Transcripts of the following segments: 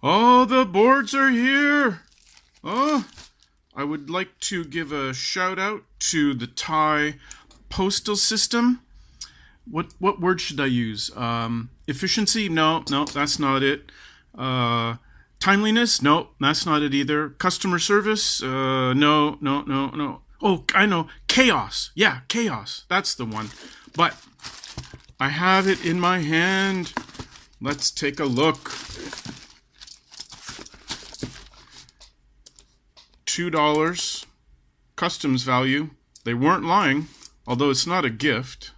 Oh, the boards are here. Oh, I would like to give a shout out to the Thai postal system. What word should I use? Efficiency? No, that's not it. Timeliness? No, that's not it either. Customer service? No. Oh, I know. Chaos. Yeah, chaos. That's the one. But I have it in my hand. Let's take a look. $2 customs value. They weren't lying, although it's not a gift.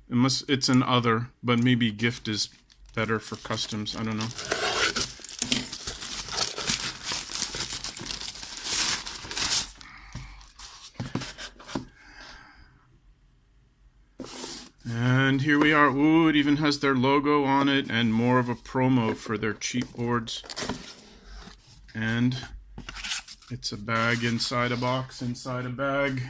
It's an other, but maybe gift is better for customs. I don't know. And here we are. Ooh, it even has their logo on it and more of a promo for their cheap boards. And it's a bag inside a box, inside a bag.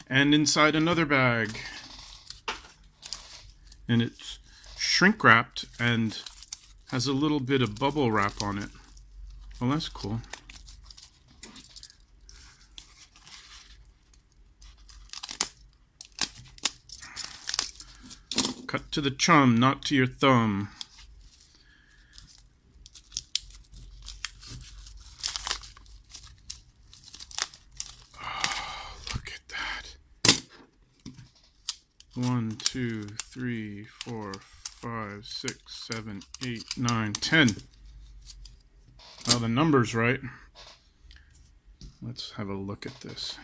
And inside another bag. And it's shrink wrapped and has a little bit of bubble wrap on it. Well, that's cool. Cut to the chum, not to your thumb. Oh, look at that. 1, 2, 3, 4, 5, 6, 7, 8, 9, 10. Oh, the number's right. Let's have a look at this.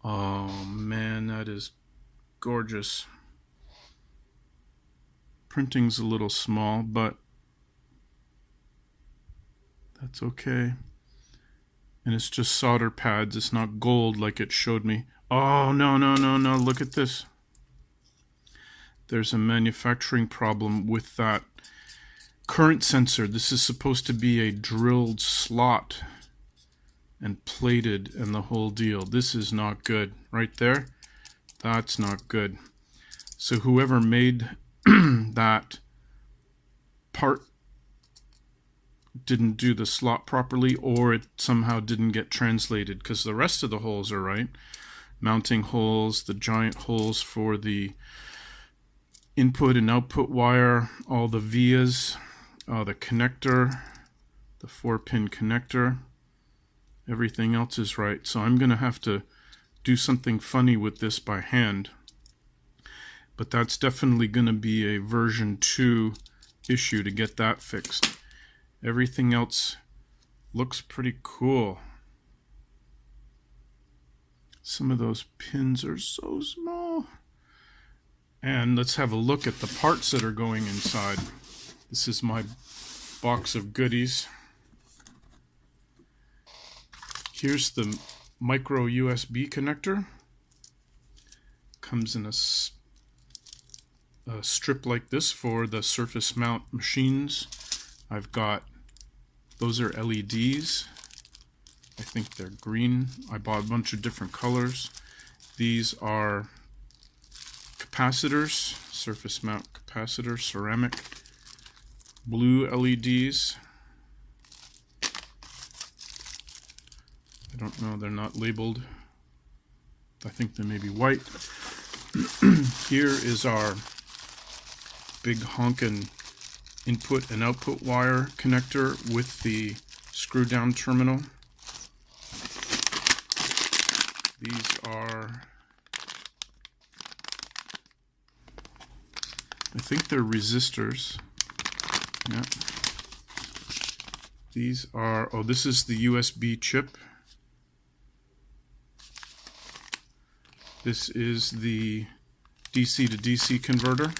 Oh man, that is gorgeous. Printing's a little small, but that's okay. And it's just solder pads. It's not gold like it showed me. Oh, no. Look at this. There's a manufacturing problem with that current sensor. This is supposed to be a drilled slot and plated and the whole deal. This is not good. Right there, that's not good. So whoever made that part didn't do the slot properly, or it somehow didn't get translated, because the rest of the holes are right. Mounting holes, the giant holes for the input and output wire, all the vias, the connector, the 4-pin connector, everything else is right. So I'm going to have to do something funny with this by hand. But that's definitely going to be a version 2 issue to get that fixed. Everything else looks pretty cool. Some of those pins are so small. And let's have a look at the parts that are going inside. This is my box of goodies. Here's the micro USB connector. Comes in a strip like this for the surface mount machines. I've got, those are LEDs. I think they're green. I bought a bunch of different colors. These are capacitors, surface mount capacitor, ceramic. Blue LEDs. I don't know, they're not labeled. I think they may be white. Here is our big honkin' input and output wire connector with the screw down terminal. These are, I think they're resistors. Yeah. These are, oh, this is the USB chip. This is the DC to DC converter.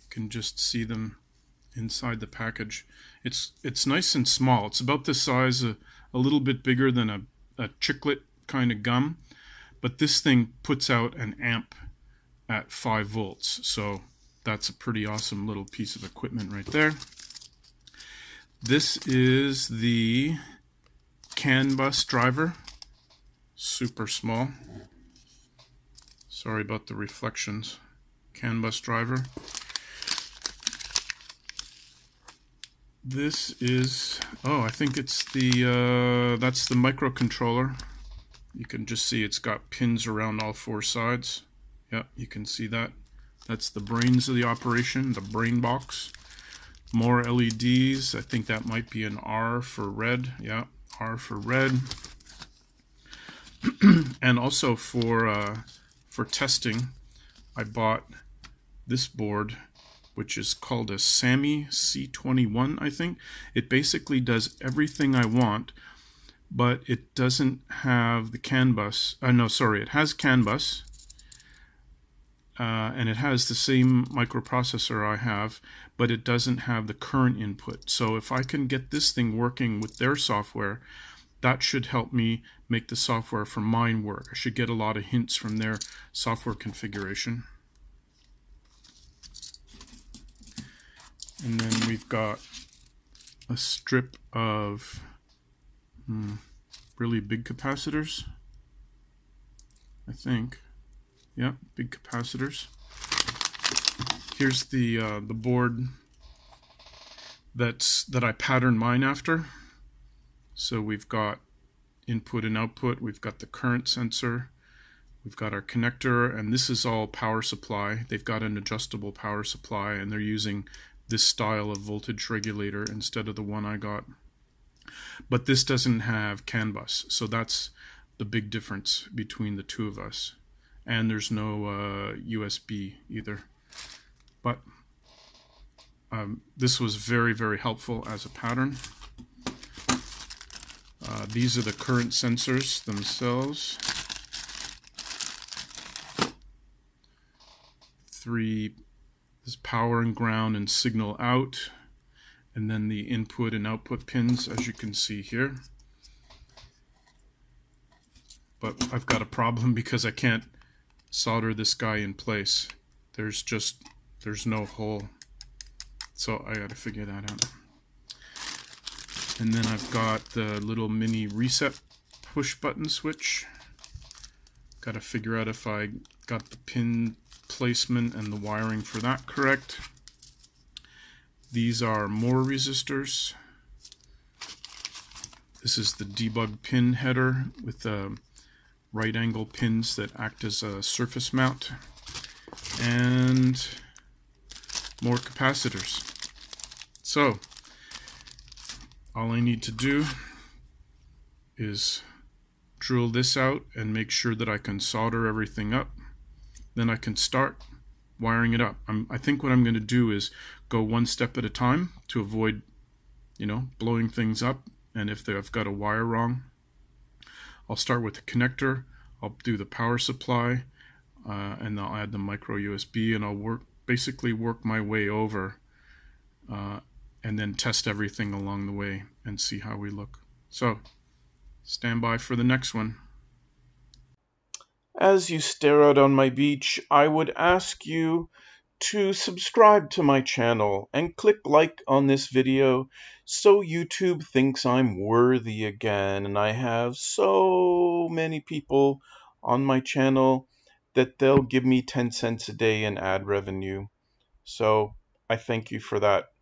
You can just see them inside the package. It's nice and small. It's about the size, a little bit bigger than a chiclet kind of gum. But this thing puts out an amp at 5 volts. So that's a pretty awesome little piece of equipment right there. This is the CANBus driver, super small. Sorry about the reflections. CANBus driver. This is, I think it's the, that's the microcontroller. You can just see it's got pins around all four sides. Yep, you can see that. That's the brains of the operation, the brain box. More LEDs. I think that might be an R for red. Yeah, R for red. And also for testing, I bought this board, which is called a SAMI C21, I think. It basically does everything I want, but it doesn't have the CANBus. No, sorry, it has CANBus, and it has the same microprocessor I have, but it doesn't have the current input. So if I can get this thing working with their software, that should help me make the software for mine work. I should get a lot of hints from their software configuration. And then we've got a strip of really big capacitors, I think. Yeah, big capacitors. Here's the board that I patterned mine after. So we've got input and output, we've got the current sensor, we've got our connector, and this is all power supply. They've got an adjustable power supply, and they're using this style of voltage regulator instead of the one I got. But this doesn't have CANBus, so that's the big difference between the two of us. And there's no USB either. But this was very, very helpful as a pattern. These are the current sensors themselves. 3 is power and ground and signal out, and then the input and output pins, as you can see here. But I've got a problem because I can't solder this guy in place. There's no hole, so I gotta figure that out. And then I've got the little mini reset push button switch. Gotta figure out if I got the pin placement and the wiring for that correct. These are more resistors. This is the debug pin header with the right angle pins that act as a surface mount, and more capacitors. So all I need to do is drill this out and make sure that I can solder everything up. Then I can start wiring it up. I think what I'm going to do is go one step at a time to avoid, blowing things up. And if I've got a wire wrong, I'll start with the connector. I'll do the power supply, and I'll add the micro USB, and I'll basically work my way over, and then test everything along the way and see how we look. So, stand by for the next one. As you stare out on my beach, I would ask you to subscribe to my channel and click like on this video so YouTube thinks I'm worthy again, and I have so many people on my channel that they'll give me 10 cents a day in ad revenue. So I thank you for that.